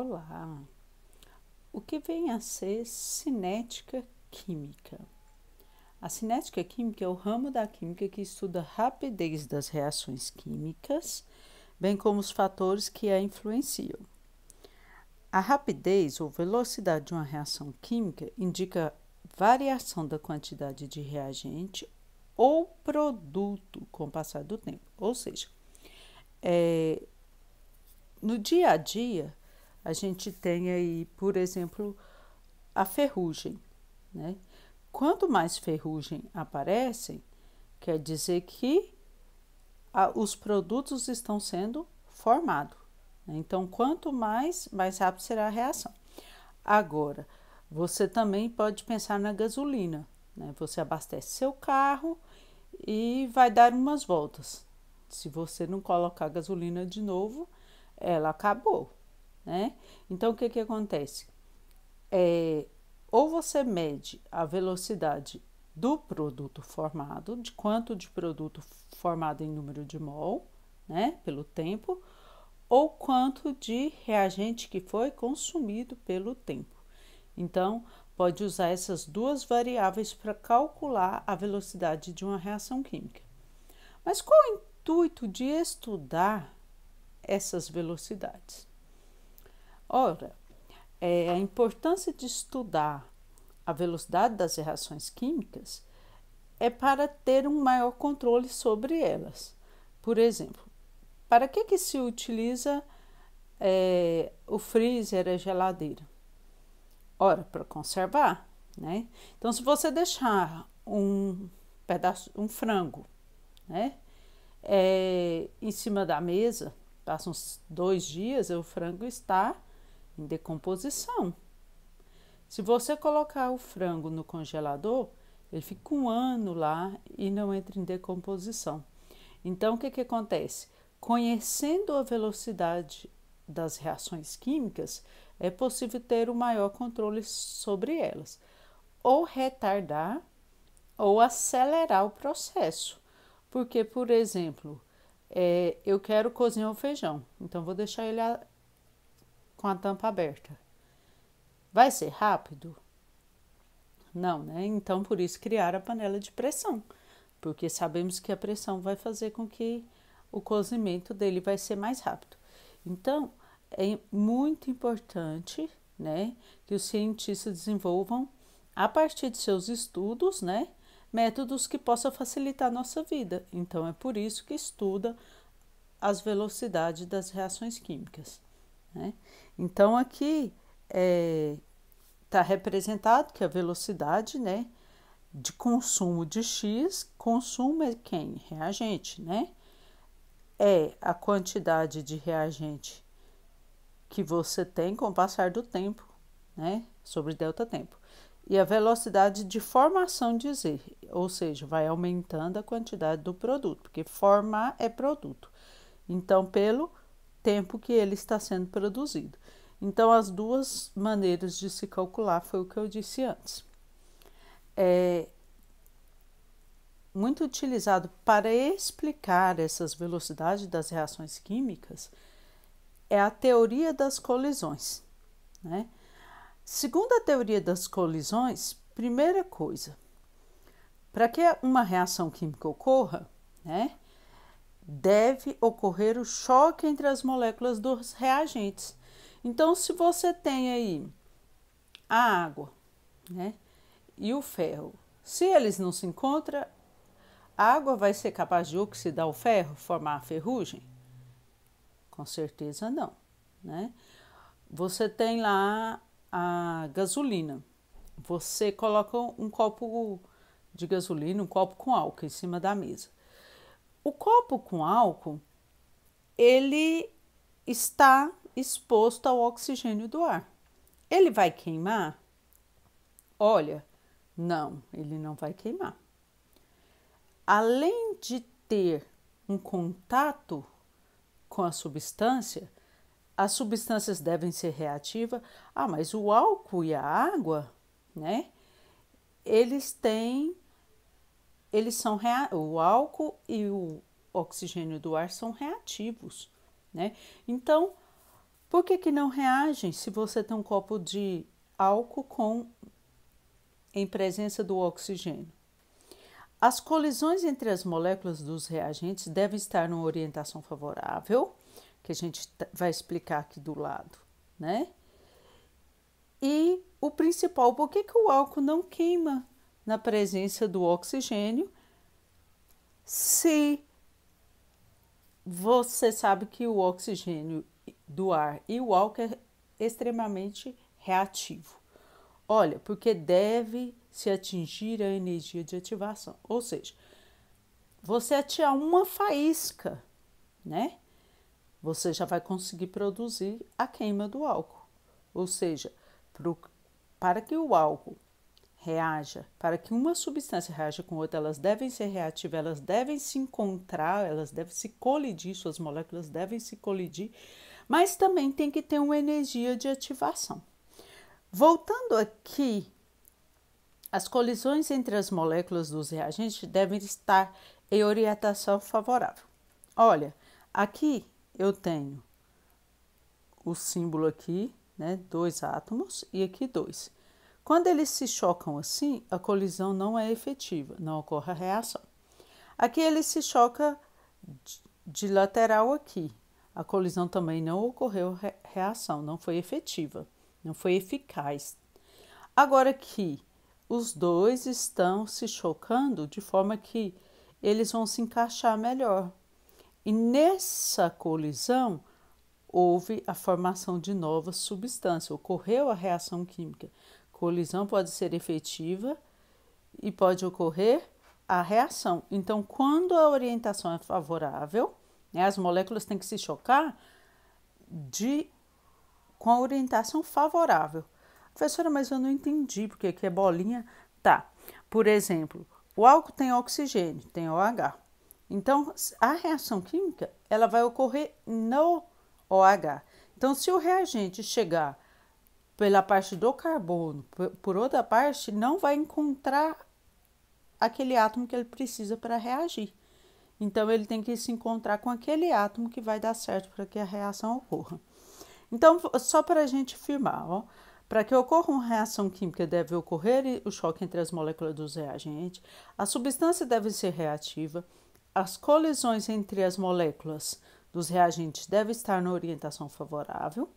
Olá! O que vem a ser cinética química? A cinética química é o ramo da química que estuda a rapidez das reações químicas, bem como os fatores que a influenciam. A rapidez ou velocidade de uma reação química indica variação da quantidade de reagente ou produto com o passar do tempo. Ou seja, no dia a dia, a gente tem aí, por exemplo, a ferrugem, né? Quanto mais ferrugem aparecem, quer dizer que os produtos estão sendo formados. Né? Então, quanto mais rápido será a reação. Agora, você também pode pensar na gasolina, né? Você abastece seu carro e vai dar umas voltas. Se você não colocar gasolina de novo, ela acabou, né? Então, o que acontece? Ou você mede a velocidade do produto formado, de quanto de produto formado em número de mol, né, pelo tempo, ou quanto de reagente que foi consumido pelo tempo. Então, pode usar essas duas variáveis para calcular a velocidade de uma reação química. Mas qual o intuito de estudar essas velocidades? Ora, a importância de estudar a velocidade das reações químicas é para ter um maior controle sobre elas. Por exemplo, para que se utiliza o freezer, a geladeira? Ora, para conservar, né? Então, se você deixar um frango, né, em cima da mesa, passa uns 2 dias, o frango está em decomposição. Se você colocar o frango no congelador, ele fica 1 ano lá e não entra em decomposição. Então, o que acontece? Conhecendo a velocidade das reações químicas, é possível ter um maior controle sobre elas, ou retardar ou acelerar o processo. Porque, por exemplo, eu quero cozinhar o feijão, então vou deixar ele com a tampa aberta. Vai ser rápido? Não, né? Então, por isso, criar a panela de pressão, porque sabemos que a pressão vai fazer com que o cozimento dele vai ser mais rápido. Então, é muito importante, né, que os cientistas desenvolvam, a partir de seus estudos, né, métodos que possam facilitar a nossa vida. Então, é por isso que estuda as velocidades das reações químicas, né? Então, aqui está representado que a velocidade, né, de consumo de X, consumo é quem? Reagente, né? É a quantidade de reagente que você tem com o passar do tempo, né, sobre delta tempo. E a velocidade de formação de Z, ou seja, vai aumentando a quantidade do produto, porque formar é produto. Então, pelo tempo que ele está sendo produzido. Então, as duas maneiras de se calcular foi o que eu disse antes. Muito utilizado para explicar essas velocidades das reações químicas é a teoria das colisões, né? Segundo a teoria das colisões, primeira coisa, para que uma reação química ocorra, né, deve ocorrer o choque entre as moléculas dos reagentes. Então, se você tem aí a água, né, e o ferro, se eles não se encontram, a água vai ser capaz de oxidar o ferro, formar a ferrugem? Com certeza não, né? Você tem lá a gasolina. Você coloca um copo de gasolina, um copo com álcool em cima da mesa. O copo com álcool, ele está exposto ao oxigênio do ar. Ele vai queimar? Olha, não, ele não vai queimar. Além de ter um contato com a substância, as substâncias devem ser reativas. Mas o álcool e a água, né? O álcool e o oxigênio do ar são reativos, né? Então, Por que não reagem se você tem um copo de álcool em presença do oxigênio? As colisões entre as moléculas dos reagentes devem estar numa orientação favorável, que a gente vai explicar aqui do lado, né? E o principal, por que o álcool não queima na presença do oxigênio, se você sabe que o oxigênio do ar e o álcool é extremamente reativo? Olha, porque deve se atingir a energia de ativação, ou seja, você atirar uma faísca, né? Você já vai conseguir produzir a queima do álcool, ou seja, para que o álcool reaja, para que uma substância reaja com outra, elas devem ser reativas, elas devem se encontrar, elas devem se colidir, suas moléculas devem se colidir, mas também tem que ter uma energia de ativação. Voltando aqui, as colisões entre as moléculas dos reagentes devem estar em orientação favorável. Olha, aqui eu tenho o símbolo aqui, né, 2 átomos e aqui 2. Quando eles se chocam assim, a colisão não é efetiva, não ocorre a reação. Aqui ele se choca de lateral aqui. A colisão também não ocorreu reação, não foi efetiva, não foi eficaz. Agora aqui, os dois estão se chocando de forma que eles vão se encaixar melhor. E nessa colisão, houve a formação de novas substâncias, ocorreu a reação química. Colisão pode ser efetiva e pode ocorrer a reação. Então, quando a orientação é favorável, né, as moléculas têm que se chocar com a orientação favorável. Professora, mas eu não entendi porque aqui é bolinha. Tá, por exemplo, o álcool tem oxigênio, tem OH. Então, a reação química, ela vai ocorrer no OH. Então, se o reagente chegar pela parte do carbono, por outra parte, não vai encontrar aquele átomo que ele precisa para reagir. Então, ele tem que se encontrar com aquele átomo que vai dar certo para que a reação ocorra. Então, só para a gente firmar, ó, para que ocorra uma reação química, deve ocorrer o choque entre as moléculas dos reagentes, a substância deve ser reativa, as colisões entre as moléculas dos reagentes devem estar na orientação favorável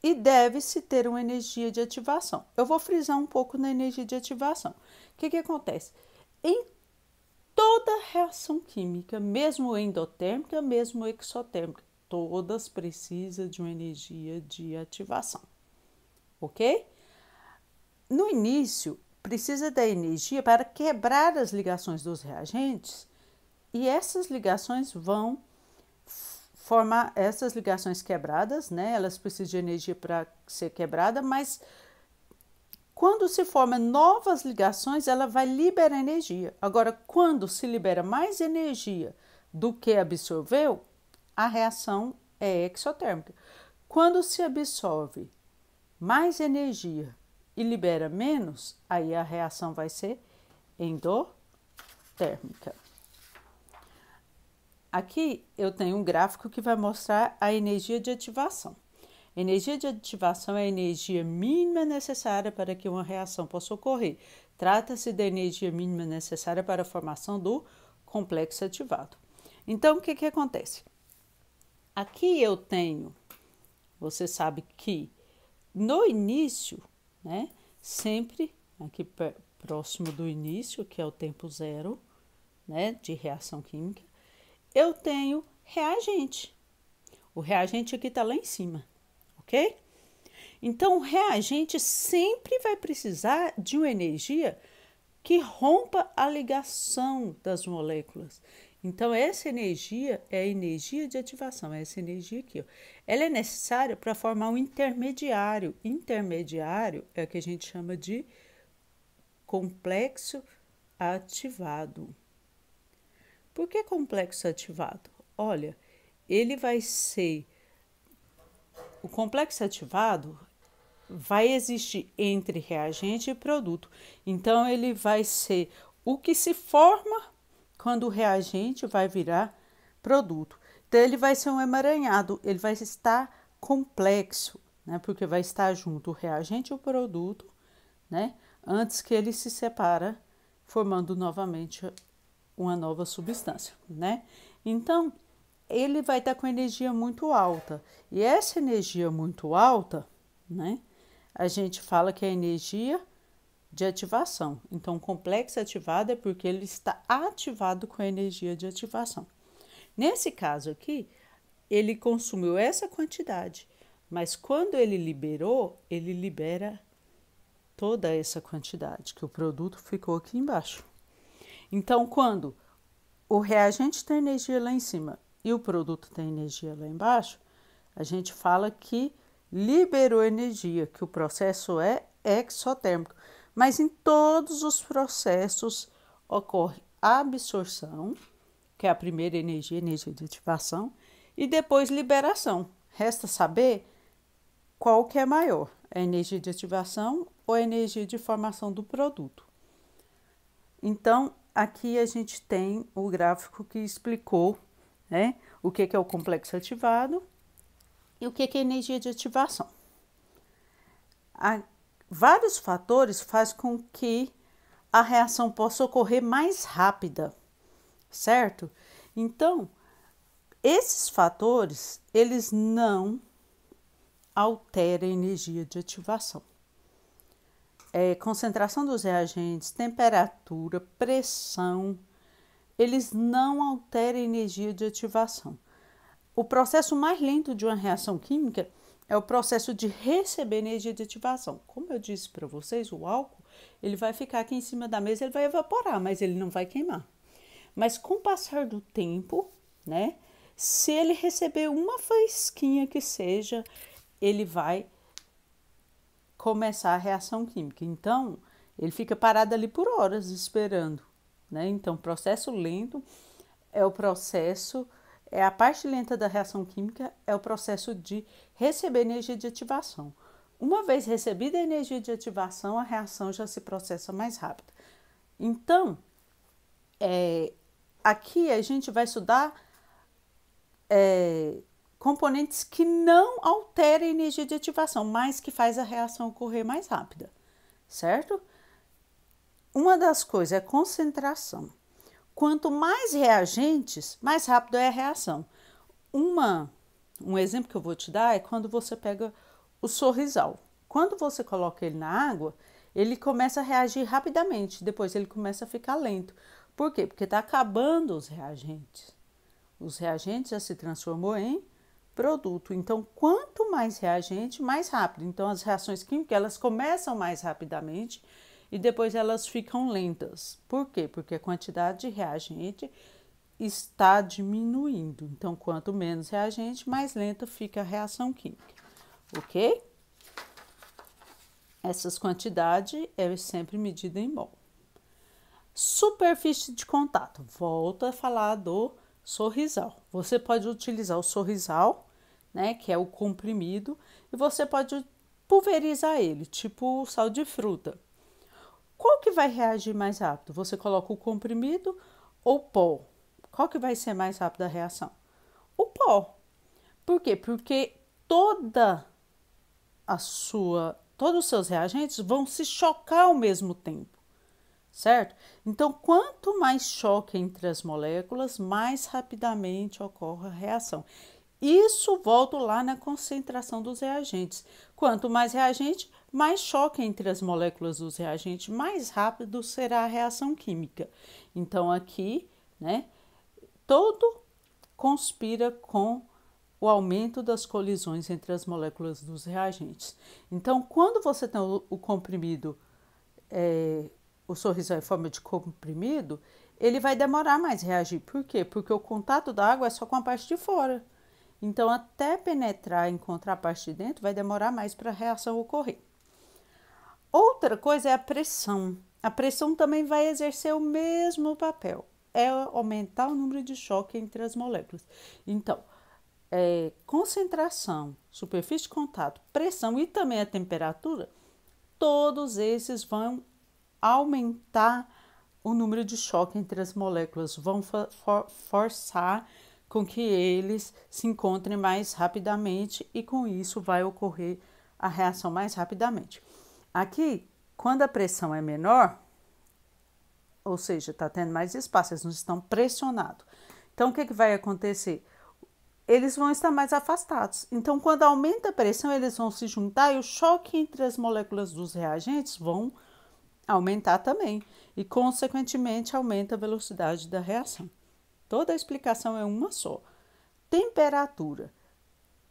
e deve-se ter uma energia de ativação. Eu vou frisar um pouco na energia de ativação. O que acontece? Em toda reação química, mesmo endotérmica, mesmo exotérmica, todas precisam de uma energia de ativação, ok? No início, precisa da energia para quebrar as ligações dos reagentes e essas ligações vão formar, essas ligações quebradas, né? Elas precisam de energia para ser quebrada, mas quando se formam novas ligações, ela vai liberar energia. Agora, quando se libera mais energia do que absorveu, a reação é exotérmica. Quando se absorve mais energia e libera menos, aí a reação vai ser endotérmica. Aqui eu tenho um gráfico que vai mostrar a energia de ativação. Energia de ativação é a energia mínima necessária para que uma reação possa ocorrer. Trata-se da energia mínima necessária para a formação do complexo ativado. Então, o que acontece? Aqui eu tenho, você sabe que no início, né, sempre aqui próximo do início, que é o tempo zero, né, de reação química, eu tenho reagente. O reagente aqui está lá em cima, ok? Então, o reagente sempre vai precisar de uma energia que rompa a ligação das moléculas. Então, essa energia é a energia de ativação, essa energia aqui, ó. Ela é necessária para formar um intermediário. Intermediário é o que a gente chama de complexo ativado. Por que complexo ativado? Olha, ele vai ser... O complexo ativado vai existir entre reagente e produto. Então, ele vai ser o que se forma quando o reagente vai virar produto. Então, ele vai ser um emaranhado, ele vai estar complexo, né? Porque vai estar junto o reagente e o produto, né? Antes que ele se separa, formando novamente uma nova substância, né? Então, ele vai estar com energia muito alta. E essa energia muito alta, né? A gente fala que é energia de ativação. Então, o complexo ativado é porque ele está ativado com a energia de ativação. Nesse caso aqui, ele consumiu essa quantidade, mas quando ele liberou, ele libera toda essa quantidade, que o produto ficou aqui embaixo. Então, quando o reagente tem energia lá em cima e o produto tem energia lá embaixo, a gente fala que liberou energia, que o processo é exotérmico. Mas em todos os processos ocorre absorção, que é a primeira energia, energia de ativação, e depois liberação. Resta saber qual que é maior, a energia de ativação ou a energia de formação do produto. Então, aqui a gente tem o gráfico que explicou, né, o que é o complexo ativado e o que é energia de ativação. Vários fatores fazem com que a reação possa ocorrer mais rápida, certo? Então, esses fatores, eles não alteram a energia de ativação. Concentração dos reagentes, temperatura, pressão, eles não alteram a energia de ativação. O processo mais lento de uma reação química é o processo de receber energia de ativação. Como eu disse para vocês, o álcool ele vai ficar aqui em cima da mesa, ele vai evaporar, mas ele não vai queimar. Mas com o passar do tempo, né, se ele receber uma faísquinha que seja, ele vai começar a reação química. Então, ele fica parado ali por horas esperando, né? Então, processo lento é o processo, é a parte lenta da reação química, é o processo de receber energia de ativação. Uma vez recebida a energia de ativação, a reação já se processa mais rápido. Então, aqui a gente vai estudar componentes que não alteram a energia de ativação, mas que faz a reação ocorrer mais rápida, certo? Uma das coisas é a concentração. Quanto mais reagentes, mais rápido é a reação. Um exemplo que eu vou te dar é quando você pega o sorrisal. Quando você coloca ele na água, ele começa a reagir rapidamente, depois ele começa a ficar lento. Por quê? Porque está acabando os reagentes. Os reagentes já se transformou em produto. Então, quanto mais reagente, mais rápido. Então, as reações químicas, elas começam mais rapidamente e depois elas ficam lentas. Por quê? Porque a quantidade de reagente está diminuindo. Então, quanto menos reagente, mais lenta fica a reação química. Ok? Essas quantidades é sempre medida em mol. Superfície de contato. Volta a falar do sorrisal. Você pode utilizar o sorrisal, né, que é o comprimido, e você pode pulverizar ele, tipo sal de fruta. Qual que vai reagir mais rápido? Você coloca o comprimido ou pó? Qual que vai ser mais rápido a reação? O pó. Por quê? Porque todos os seus reagentes vão se chocar ao mesmo tempo, certo? Então, quanto mais choque entre as moléculas, mais rapidamente ocorre a reação. Isso volta lá na concentração dos reagentes. Quanto mais reagente, mais choque entre as moléculas dos reagentes, mais rápido será a reação química. Então, aqui, né, todo conspira com o aumento das colisões entre as moléculas dos reagentes. Então, quando você tem o comprimido, o sorrisal em forma de comprimido, ele vai demorar mais a reagir. Por quê? Porque o contato da água é só com a parte de fora. Então, até penetrar e encontrar a parte de dentro, vai demorar mais para a reação ocorrer. Outra coisa é a pressão. A pressão também vai exercer o mesmo papel. É aumentar o número de choque entre as moléculas. Então, concentração, superfície de contato, pressão e também a temperatura, todos esses vão aumentar o número de choque entre as moléculas, vão forçar com que eles se encontrem mais rapidamente e com isso vai ocorrer a reação mais rapidamente. Aqui, quando a pressão é menor, ou seja, está tendo mais espaço, eles não estão pressionados. Então, o que vai acontecer? Eles vão estar mais afastados. Então, quando aumenta a pressão, eles vão se juntar e o choque entre as moléculas dos reagentes vão aumentar também. E, consequentemente, aumenta a velocidade da reação. Toda a explicação é uma só. Temperatura.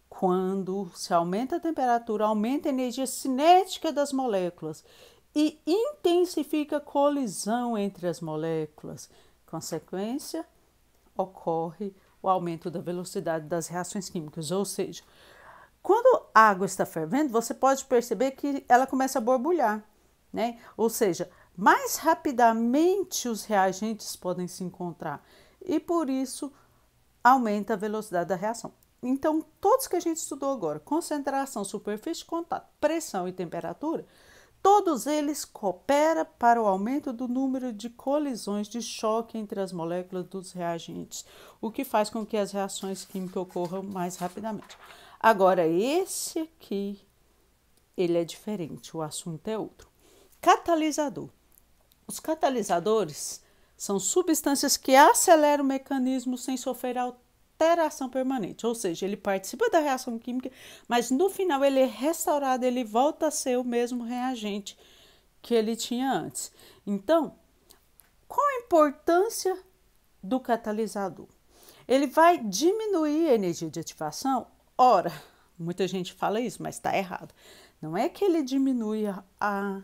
Quando se aumenta a temperatura, aumenta a energia cinética das moléculas e intensifica a colisão entre as moléculas. Consequência, ocorre o aumento da velocidade das reações químicas, ou seja, quando a água está fervendo, você pode perceber que ela começa a borbulhar, né? Ou seja, mais rapidamente os reagentes podem se encontrar e por isso aumenta a velocidade da reação. Então, todos que a gente estudou agora, concentração, superfície de contato, pressão e temperatura, todos eles cooperam para o aumento do número de colisões de choque entre as moléculas dos reagentes, o que faz com que as reações químicas ocorram mais rapidamente. Agora, esse aqui, ele é diferente, o assunto é outro. Catalisador. Os catalisadores são substâncias que aceleram o mecanismo sem sofrer alteração permanente, ou seja, ele participa da reação química, mas no final ele é restaurado, ele volta a ser o mesmo reagente que ele tinha antes. Então, qual a importância do catalisador? Ele vai diminuir a energia de ativação? Ora, muita gente fala isso, mas está errado. Não é que ele diminui a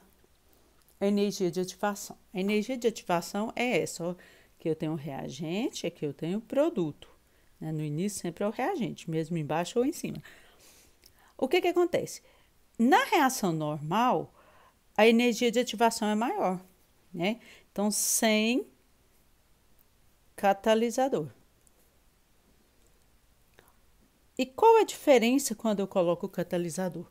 energia de ativação. A energia de ativação é essa, ó, que eu tenho um reagente, aqui eu tenho produto. No início sempre é o reagente, mesmo embaixo ou em cima. O que acontece? Na reação normal, a energia de ativação é maior, né? Então, sem catalisador. E qual a diferença quando eu coloco o catalisador?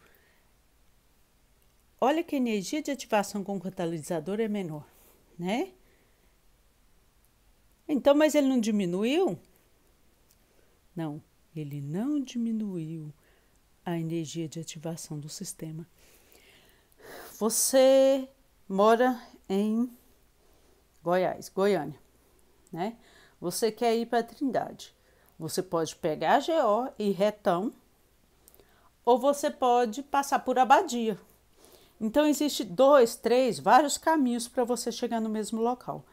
Olha que a energia de ativação com o catalisador é menor, né? Então, mas ele não diminuiu? Não, ele não diminuiu a energia de ativação do sistema. Você mora em Goiás, Goiânia, né? Você quer ir para Trindade. Você pode pegar a GO e ir retão, ou você pode passar por Abadia. Então, existe 2, 3, vários caminhos para você chegar no mesmo local.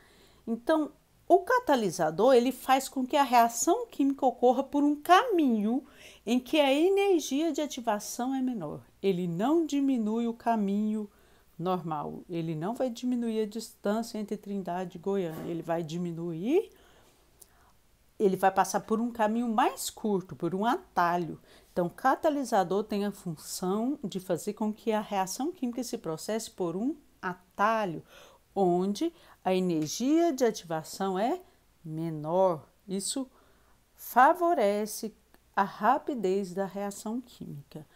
Então, o catalisador, ele faz com que a reação química ocorra por um caminho em que a energia de ativação é menor. Ele não diminui o caminho normal. Ele não vai diminuir a distância entre Trindade e Goiânia. Ele vai diminuir, ele vai passar por um caminho mais curto, por um atalho. Então, o catalisador tem a função de fazer com que a reação química se processe por um atalho, onde a energia de ativação é menor. Isso favorece a rapidez da reação química.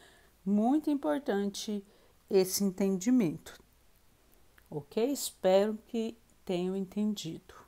Muito importante esse entendimento, ok? Espero que tenham entendido.